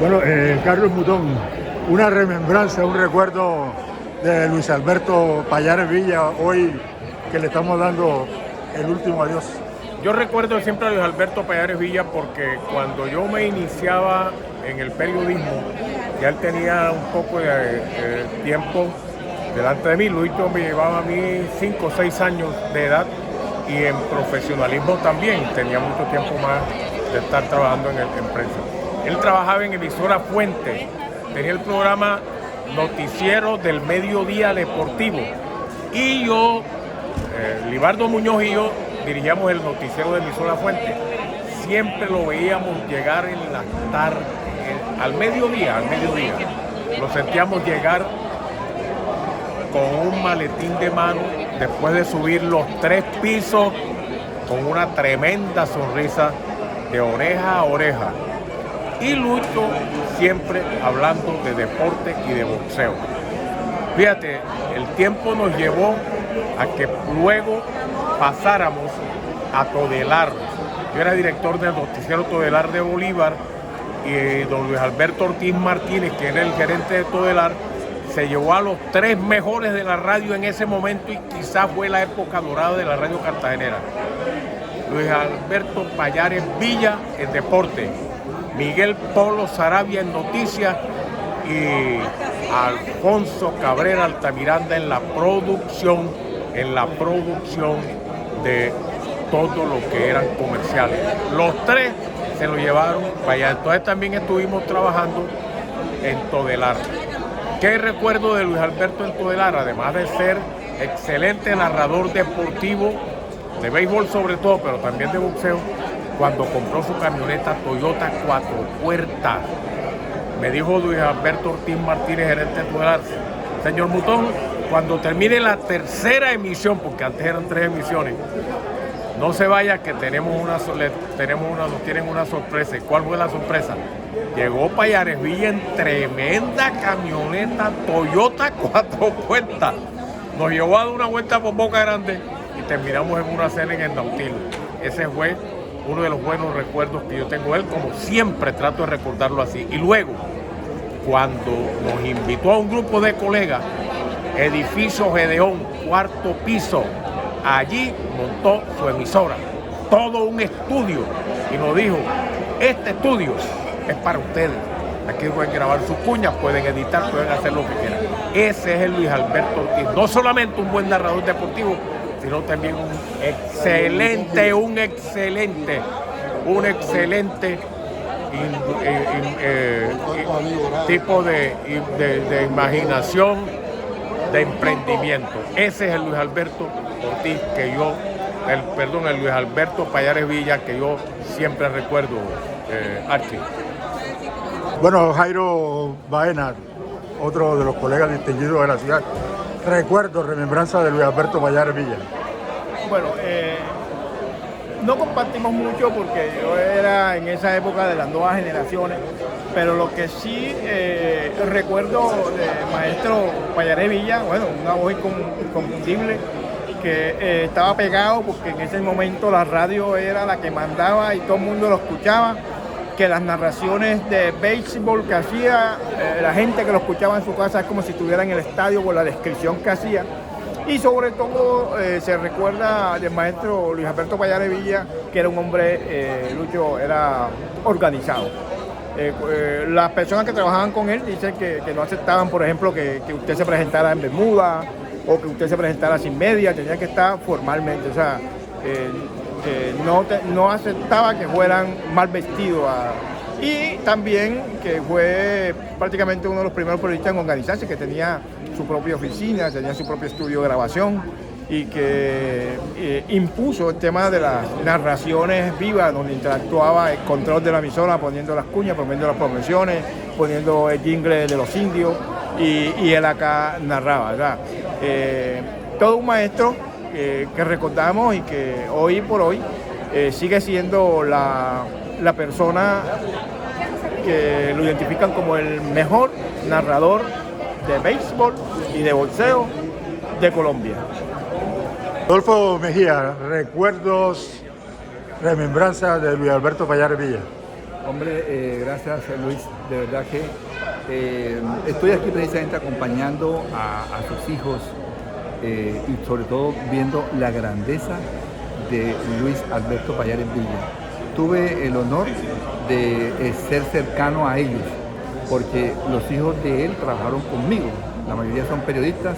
Bueno, Carlos Mutón, una remembranza, un recuerdo de Luis Alberto Pallares Villa, hoy que le estamos dando el último adiós. Yo recuerdo siempre a Luis Alberto Pallares Villa porque cuando yo me iniciaba en el periodismo, ya él tenía un poco de tiempo delante de mí. Luisito me llevaba a mí 5 o 6 años de edad y en profesionalismo también tenía mucho tiempo más de estar trabajando en prensa. Él trabajaba en emisora Fuente, tenía el programa Noticiero del Mediodía Deportivo y yo, Libardo Muñoz y yo, dirigíamos el noticiero de emisora Fuente. Siempre lo veíamos llegar en la tarde, al mediodía. Lo sentíamos llegar con un maletín de mano, después de subir los 3 pisos, con una tremenda sonrisa de oreja a oreja. Y Lucho siempre hablando de deporte y de boxeo. Fíjate, el tiempo nos llevó a que luego pasáramos a Todelar. Yo era director del noticiero Todelar de Bolívar y don Luis Alberto Ortiz Martínez, que era el gerente de Todelar, se llevó a los 3 mejores de la radio en ese momento y quizás fue la época dorada de la radio cartagenera. Luis Alberto Pallares Villa en deporte, Miguel Polo Saravia en noticias y Alfonso Cabrera Altamiranda en la producción de todo lo que eran comerciales. Los 3 se lo llevaron para allá. Entonces también estuvimos trabajando en Todelar. ¿Qué recuerdo de Luis Alberto en Todelar? Además de ser excelente narrador deportivo, de béisbol sobre todo, pero también de boxeo, cuando compró su camioneta Toyota 4 puertas. Me dijo Luis Alberto Ortiz Martínez, gerente de Todelar: señor Mutón, cuando termine la 3ª emisión, porque antes eran 3 emisiones, no se vaya que nos tienen una sorpresa. ¿Y cuál fue la sorpresa? Llegó Pallares Villa en tremenda camioneta Toyota 4 puertas. Nos llevó a dar una vuelta por Boca Grande y terminamos en una cena en el Nautilus. Ese fue uno de los buenos recuerdos que yo tengo de él, como siempre trato de recordarlo así. Y luego, cuando nos invitó a un grupo de colegas, Edificio Gedeón, 4º piso, allí montó su emisora, todo un estudio, y nos dijo: este estudio es para ustedes, aquí pueden grabar sus cuñas, pueden editar, pueden hacer lo que quieran. Ese es el Luis Alberto Ortiz, no solamente un buen narrador deportivo, sino también un excelente tipo de imaginación, de emprendimiento. Ese es el Luis Alberto Ortiz el Luis Alberto Pallares Villa que yo siempre recuerdo, Archie. Bueno, Jairo Baena, otro de los colegas distinguidos de la ciudad, remembranza de Luis Alberto Pallares Villa. Bueno, no compartimos mucho porque yo era en esa época de las nuevas generaciones, pero lo que sí recuerdo del maestro Pallares Villa, bueno, una voz inconfundible, que estaba pegado porque en ese momento la radio era la que mandaba y todo el mundo lo escuchaba, que las narraciones de béisbol que hacía, la gente que lo escuchaba en su casa es como si estuviera en el estadio por la descripción que hacía. Y sobre todo se recuerda del maestro Luis Alberto Pallares Villa, que era un hombre, Lucho, era organizado. Las personas que trabajaban con él dicen que no aceptaban, por ejemplo, que usted se presentara en bermuda o que usted se presentara sin media, tenía que estar formalmente, o sea, no aceptaba que fueran mal vestidos. Y también que fue prácticamente uno de los primeros periodistas en organizarse, que tenía su propia oficina, tenía su propio estudio de grabación y que impuso el tema de las narraciones vivas, donde interactuaba el control de la emisora, poniendo las cuñas, poniendo las promociones, poniendo el jingle de los indios y él acá narraba, ¿verdad? Todo un maestro que recordamos y que hoy por hoy sigue siendo la persona que lo identifican como el mejor narrador de béisbol y de boxeo de Colombia. Adolfo Mejía, recuerdos, remembranzas de Luis Alberto Pallares Villa. Hombre, gracias Luis. de verdad que estoy aquí precisamente acompañando a sus hijos y sobre todo viendo la grandeza de Luis Alberto Pallares Villa. Tuve el honor de ser cercano a ellos, porque los hijos de él trabajaron conmigo, la mayoría son periodistas,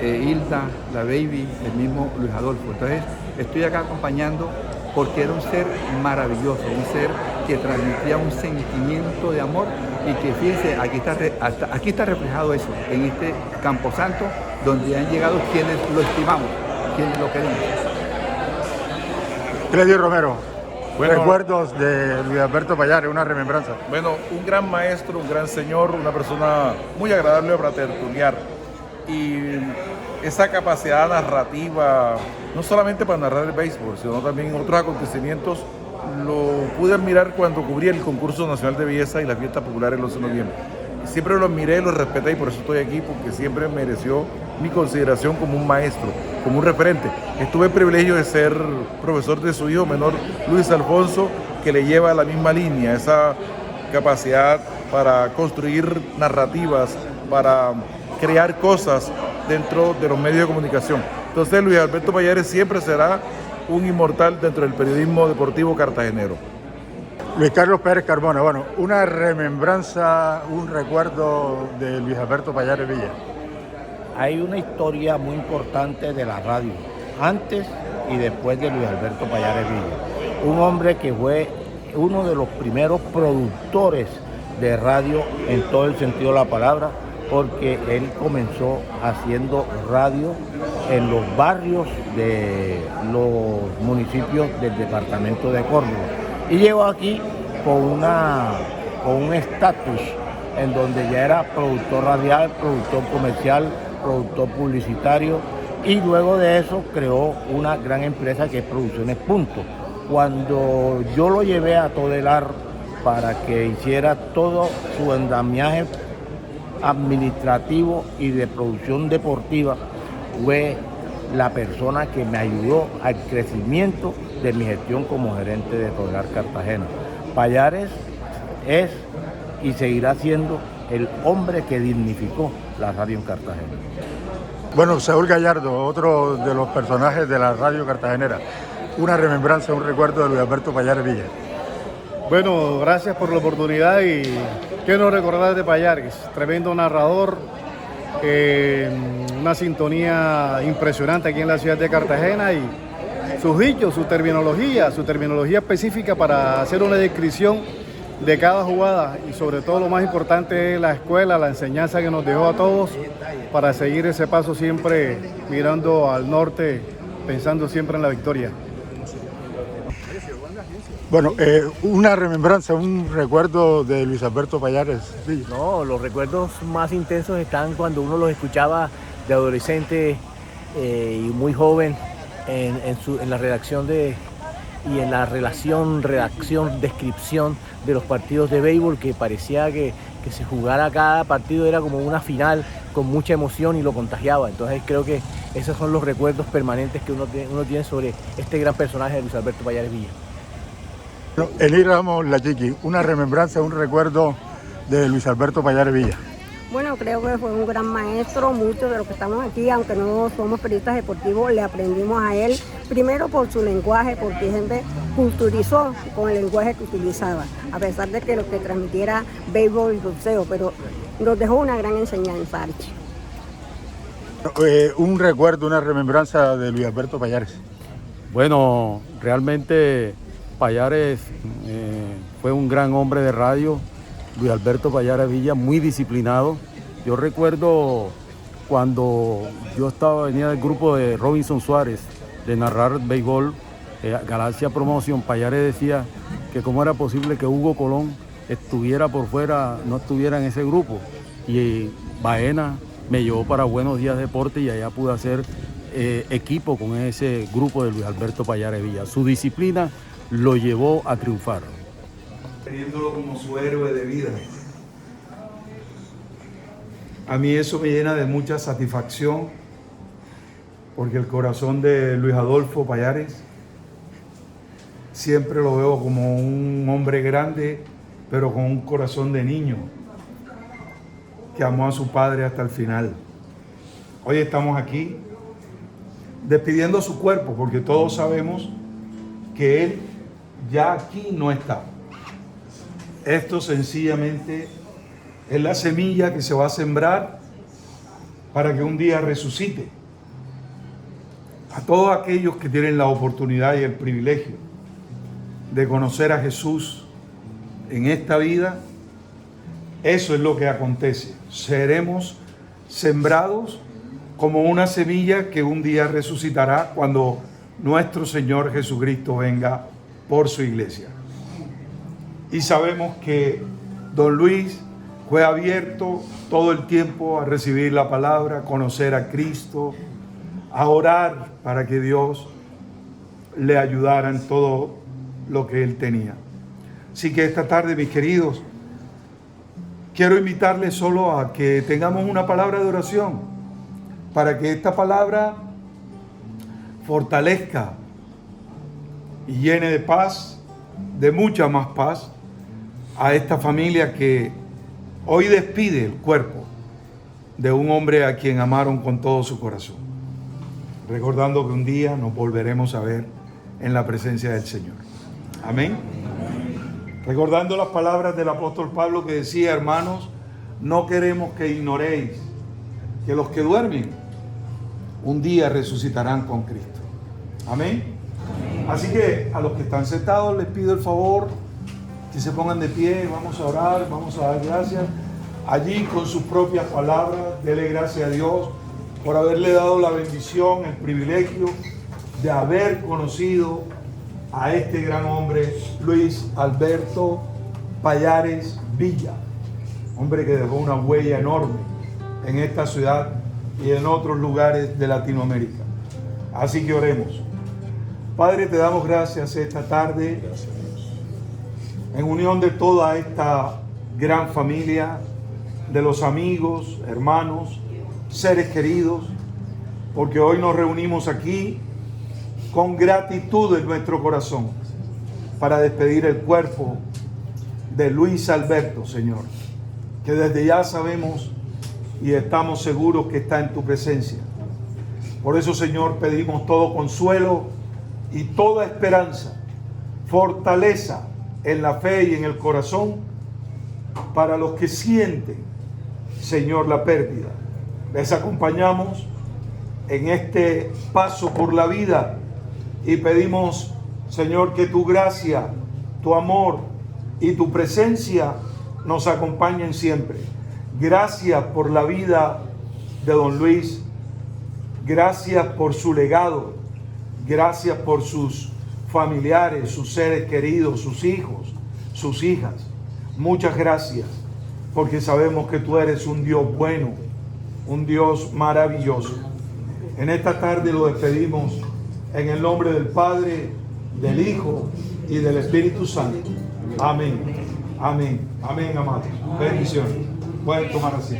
Hilda, la Baby, el mismo Luis Adolfo. Entonces estoy acá acompañando porque era un ser maravilloso, un ser que transmitía un sentimiento de amor y que fíjense, aquí está reflejado eso, en este Camposanto, donde han llegado quienes lo estimamos, quienes lo queremos. Claudio Romero, Bueno, recuerdos de Luis Alberto Pallares, una remembranza. Bueno, un gran maestro, un gran señor, una persona muy agradable para tertuliar. Y esa capacidad narrativa, no solamente para narrar el béisbol, sino también otros acontecimientos, lo pude admirar cuando cubría el concurso nacional de belleza y la fiesta popular el 11 de noviembre. Siempre lo admiré, lo respeté y por eso estoy aquí, porque siempre mereció mi consideración como un maestro, como un referente. Tuve el privilegio de ser profesor de su hijo menor, Luis Alfonso, que le lleva la misma línea, esa capacidad para construir narrativas, para crear cosas dentro de los medios de comunicación. Entonces Luis Alberto Pallares siempre será un inmortal dentro del periodismo deportivo cartagenero. Luis Carlos Pérez Carmona, bueno, una remembranza, un recuerdo de Luis Alberto Pallares Villa. Hay una historia muy importante de la radio, antes y después de Luis Alberto Pallares Villa. Un hombre que fue uno de los primeros productores de radio en todo el sentido de la palabra, porque él comenzó haciendo radio en los barrios de los municipios del departamento de Córdoba. Y llegó aquí con un estatus en donde ya era productor radial, productor comercial, productor publicitario, y luego de eso creó una gran empresa que es Producciones Punto. Cuando yo lo llevé a Todelar para que hiciera todo su andamiaje administrativo y de producción deportiva, fue la persona que me ayudó al crecimiento de mi gestión como gerente de Todelar Cartagena. Pallares es y seguirá siendo el hombre que dignificó la radio en Cartagena. Bueno, Saúl Gallardo, otro de los personajes de la radio cartagenera. Una remembranza, un recuerdo de Luis Alberto Pallares Villa. Bueno, gracias por la oportunidad y qué no recordar de Pallares, tremendo narrador, una sintonía impresionante aquí en la ciudad de Cartagena y sus dichos, su terminología específica para hacer una descripción de cada jugada y sobre todo lo más importante es la escuela, la enseñanza que nos dejó a todos para seguir ese paso siempre mirando al norte, pensando siempre en la victoria. Bueno, una remembranza, un recuerdo de Luis Alberto Pallares Villa. No, los recuerdos más intensos están cuando uno los escuchaba de adolescente y muy joven en la redacción y en la relación, redacción, descripción de los partidos de béisbol, que parecía que se jugara cada partido era como una final con mucha emoción y lo contagiaba. Entonces creo que esos son los recuerdos permanentes que uno tiene sobre este gran personaje de Luis Alberto Pallares Villa. Bueno, Elí Ramos La Chiqui, una remembranza, un recuerdo de Luis Alberto Pallares Villa. Bueno, creo que fue un gran maestro, muchos de los que estamos aquí, aunque no somos periodistas deportivos, le aprendimos a él, primero por su lenguaje, porque siempre culturizó con el lenguaje que utilizaba, a pesar de que lo que transmitiera béisbol y boxeo, pero nos dejó una gran enseñanza, Archie. Un recuerdo, una remembranza de Luis Alberto Pallares. Bueno, realmente Pallares fue un gran hombre de radio. Luis Alberto Pallares Villa, muy disciplinado. Yo recuerdo cuando yo venía del grupo de Robinson Suárez de narrar béisbol, Galaxia Promotion, Pallares decía que cómo era posible que Hugo Colón estuviera por fuera, no estuviera en ese grupo. Y Baena me llevó para Buenos Días Deporte y allá pude hacer equipo con ese grupo de Luis Alberto Pallares Villa. Su disciplina lo llevó a triunfar. Teniéndolo como su héroe de vida. A mí eso me llena de mucha satisfacción, porque el corazón de Luis Adolfo Pallares siempre lo veo como un hombre grande pero con un corazón de niño que amó a su padre hasta el final. Hoy estamos aquí despidiendo su cuerpo, porque todos sabemos que él ya aquí no está. Esto sencillamente es la semilla que se va a sembrar para que un día resucite. A todos aquellos que tienen la oportunidad y el privilegio de conocer a Jesús en esta vida, eso es lo que acontece. Seremos sembrados como una semilla que un día resucitará cuando nuestro Señor Jesucristo venga por su iglesia. Y sabemos que don Luis fue abierto todo el tiempo a recibir la palabra, a conocer a Cristo, a orar para que Dios le ayudara en todo lo que él tenía. Así que esta tarde, mis queridos, quiero invitarles solo a que tengamos una palabra de oración para que esta palabra fortalezca y llene de paz, de mucha más paz, a esta familia que hoy despide el cuerpo de un hombre a quien amaron con todo su corazón, recordando que un día nos volveremos a ver en la presencia del Señor. Amén. Recordando las palabras del apóstol Pablo que decía: hermanos, no queremos que ignoréis que los que duermen un día resucitarán con Cristo. Amén. Así que a los que están sentados les pido el favor que se pongan de pie. Vamos a orar, vamos a dar gracias. Allí con sus propias palabras, dele gracias a Dios por haberle dado la bendición, el privilegio de haber conocido a este gran hombre, Luis Alberto Payares Villa, hombre que dejó una huella enorme en esta ciudad y en otros lugares de Latinoamérica. Así que oremos. Padre, te damos gracias esta tarde en unión de toda esta gran familia, de los amigos, hermanos, seres queridos, porque hoy nos reunimos aquí con gratitud en nuestro corazón para despedir el cuerpo de Luis Alberto, Señor, que desde ya sabemos y estamos seguros que está en tu presencia. Por eso, Señor, pedimos todo consuelo y toda esperanza, fortaleza en la fe y en el corazón para los que sienten, Señor, la pérdida. Les acompañamos en este paso por la vida y pedimos, Señor, que tu gracia, tu amor y tu presencia nos acompañen siempre. Gracias por la vida de don Luis. Gracias por su legado. Gracias por sus familiares, sus seres queridos, sus hijos, sus hijas. Muchas gracias, porque sabemos que tú eres un Dios bueno, un Dios maravilloso. En esta tarde lo despedimos en el nombre del Padre, del Hijo y del Espíritu Santo. Amén. Amén. Amén, amados. Bendiciones. Pueden tomar así.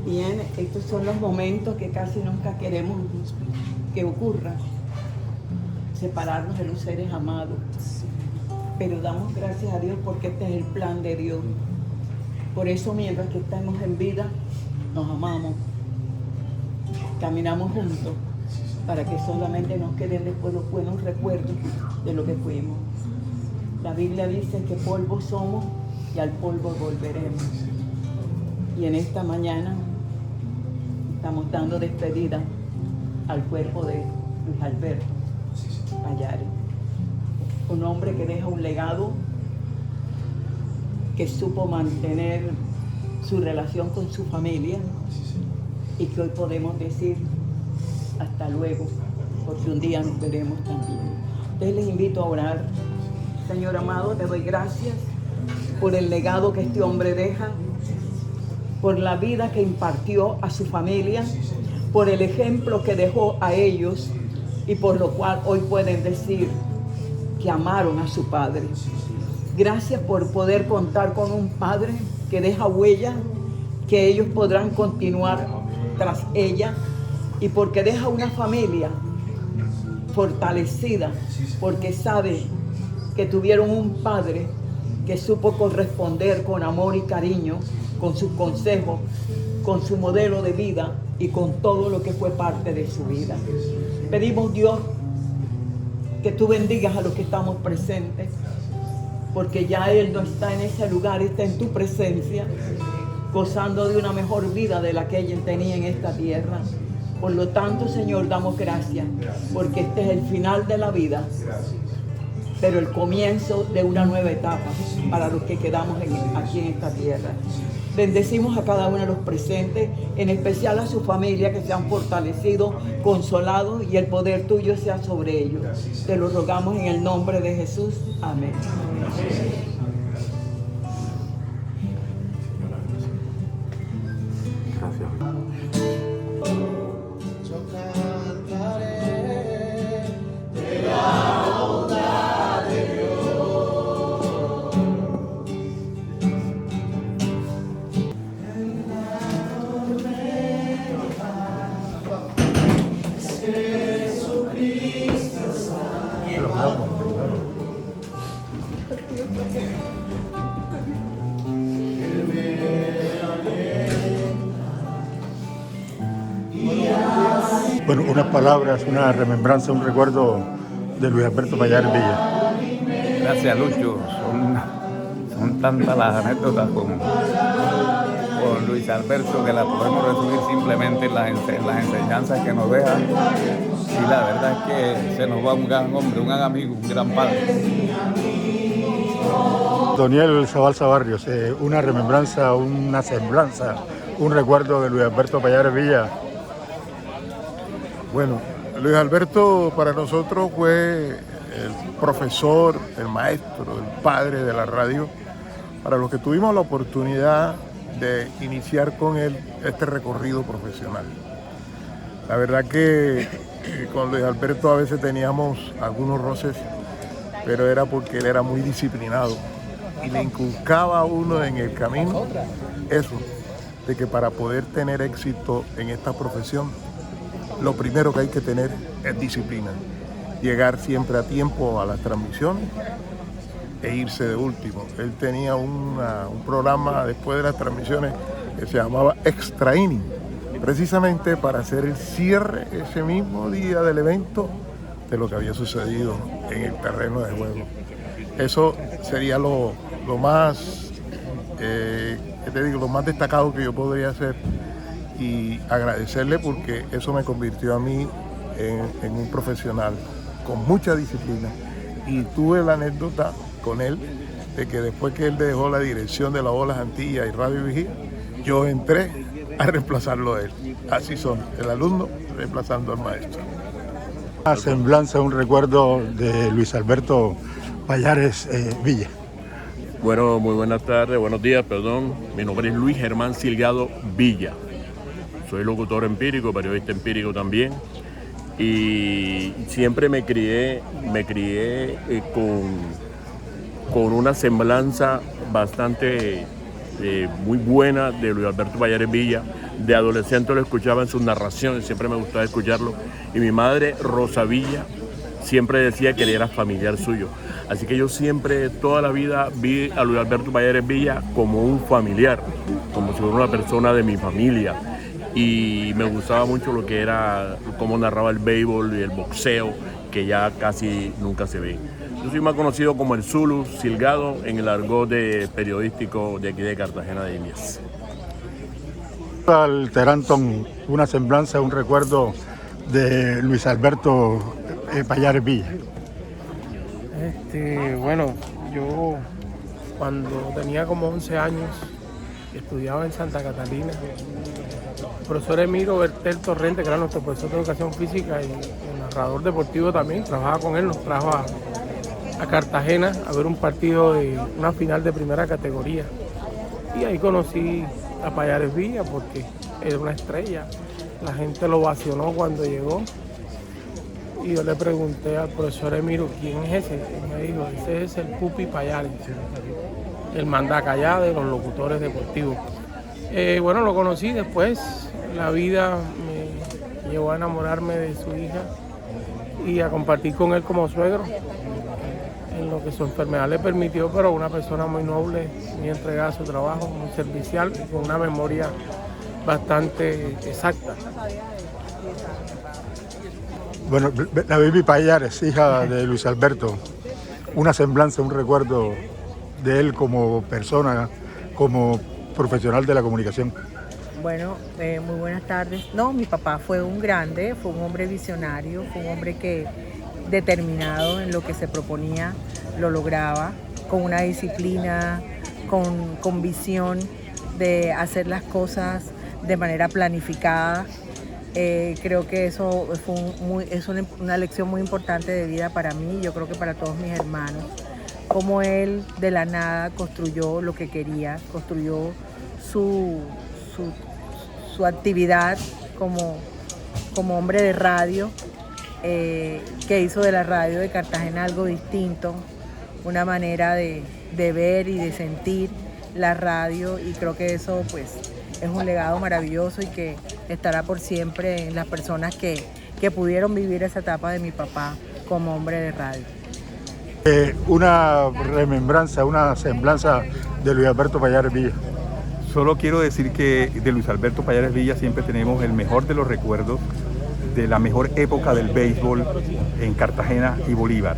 Bien, estos son los momentos que casi nunca queremos que ocurran, separarnos de los seres amados. Pero damos gracias a Dios porque este es el plan de Dios. Por eso, mientras que estamos en vida, nos amamos, caminamos juntos, para que solamente nos queden después los buenos recuerdos de lo que fuimos. La Biblia dice que polvo somos y al polvo volveremos. Y en esta mañana estamos dando despedida al cuerpo de Luis Alberto Payares, un hombre que deja un legado, que supo mantener su relación con su familia y que hoy podemos decir hasta luego, porque un día nos veremos también. Entonces les invito a orar. Señor amado, te doy gracias por el legado que este hombre deja, por la vida que impartió a su familia, por el ejemplo que dejó a ellos y por lo cual hoy pueden decir que amaron a su padre. Gracias por poder contar con un padre que deja huella, que ellos podrán continuar tras ella, y porque deja una familia fortalecida, porque sabe que tuvieron un padre que supo corresponder con amor y cariño, con sus consejos, con su modelo de vida y con todo lo que fue parte de su vida. Pedimos, Dios, que tú bendigas a los que estamos presentes, porque ya Él no está en ese lugar, está en tu presencia, gozando de una mejor vida de la que Él tenía en esta tierra. Por lo tanto, Señor, damos gracias, porque este es el final de la vida, pero el comienzo de una nueva etapa para los que quedamos aquí en esta tierra. Bendecimos a cada uno de los presentes, en especial a su familia, que se han fortalecido, consolados, y el poder tuyo sea sobre ellos. Te lo rogamos en el nombre de Jesús. Amén. Bueno, unas palabras, una remembranza, un recuerdo de Luis Alberto Pallares Villa. Gracias, Lucho. Son tantas las anécdotas con Luis Alberto que las podemos resumir simplemente en las enseñanzas que nos deja. Y la verdad es que se nos va un gran hombre, un gran amigo, un gran padre. Doniel Zabalza Barrios, una remembranza, una semblanza, un recuerdo de Luis Alberto Pallares Villa. Bueno, Luis Alberto para nosotros fue el profesor, el maestro, el padre de la radio, para los que tuvimos la oportunidad de iniciar con él este recorrido profesional. La verdad que con Luis Alberto a veces teníamos algunos roces, pero era porque él era muy disciplinado y le inculcaba a uno en el camino eso, de que para poder tener éxito en esta profesión, lo primero que hay que tener es disciplina. Llegar siempre a tiempo a las transmisiones e irse de último. Él tenía un programa después de las transmisiones que se llamaba Extra Inning, precisamente para hacer el cierre ese mismo día del evento de lo que había sucedido en el terreno de juego. Eso sería lo más, lo más destacado que yo podría hacer, y agradecerle porque eso me convirtió a mí en un profesional con mucha disciplina. Y tuve la anécdota con él de que después que él dejó la dirección de La Voz de las Antillas y Radio Vigía, yo entré a reemplazarlo a él. Así son, el alumno reemplazando al maestro. Una semblanza, un recuerdo de Luis Alberto Pallares Villa. Bueno, muy buenas tardes, buenos días, perdón. Mi nombre es Luis Germán Silgado Villa. Soy locutor empírico, periodista empírico también. Y siempre me crié con una semblanza bastante muy buena de Luis Alberto Pallares Villa. De adolescente lo escuchaba en sus narraciones, siempre me gustaba escucharlo. Y mi madre, Rosa Villa, siempre decía que él era familiar suyo. Así que yo siempre, toda la vida, vi a Luis Alberto Pallares Villa como un familiar, como si fuera una persona de mi familia. Y me gustaba mucho lo que era, cómo narraba el béisbol y el boxeo, que ya casi nunca se ve. Yo soy más conocido como el Zulu Silgado en el argot periodístico de aquí de Cartagena de Indias. Al Teranton, una semblanza, un recuerdo de Luis Alberto Pallares Villa. Bueno, yo cuando tenía como 11 años estudiaba en Santa Catalina. El profesor Emiro Bertel Torrente, que era nuestro profesor de educación física y el narrador deportivo también, trabajaba con él, nos trajo a Cartagena a ver un partido de una final de primera categoría. Y ahí conocí a Pallares Villa porque era una estrella. La gente lo ovacionó cuando llegó. y yo le pregunté al profesor Emiro, ¿quién es ese? Y me dijo, ese es el Pupi Payares, el mandacallá de los locutores deportivos. Bueno, lo conocí después, la vida me llevó a enamorarme de su hija y a compartir con él como suegro, en lo que su enfermedad le permitió, pero una persona muy noble, muy entregada a su trabajo, muy servicial y con una memoria bastante exacta. Bueno, la Baby Payares, hija de Luis Alberto, una semblanza, un recuerdo de él como persona, como profesional de la comunicación. Bueno, muy buenas tardes. No, mi papá fue un grande, fue un hombre visionario, fue un hombre que determinado en lo que se proponía, lo lograba, con una disciplina, con visión de hacer las cosas de manera planificada. Creo que eso es una lección muy importante de vida para mí, yo creo que para todos mis hermanos. Como él de la nada construyó lo que quería, construyó su actividad como hombre de radio, que hizo de la radio de Cartagena algo distinto, una manera de ver y de sentir la radio, y creo que eso pues es un legado maravilloso y que estará por siempre en las personas que pudieron vivir esa etapa de mi papá como hombre de radio. Una remembranza, una semblanza de Luis Alberto Payares Villa. Solo quiero decir que de Luis Alberto Payares Villa siempre tenemos el mejor de los recuerdos de la mejor época del béisbol en Cartagena y Bolívar.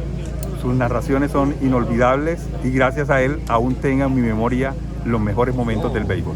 Sus narraciones son inolvidables y gracias a él aún tengo en mi memoria los mejores momentos del béisbol.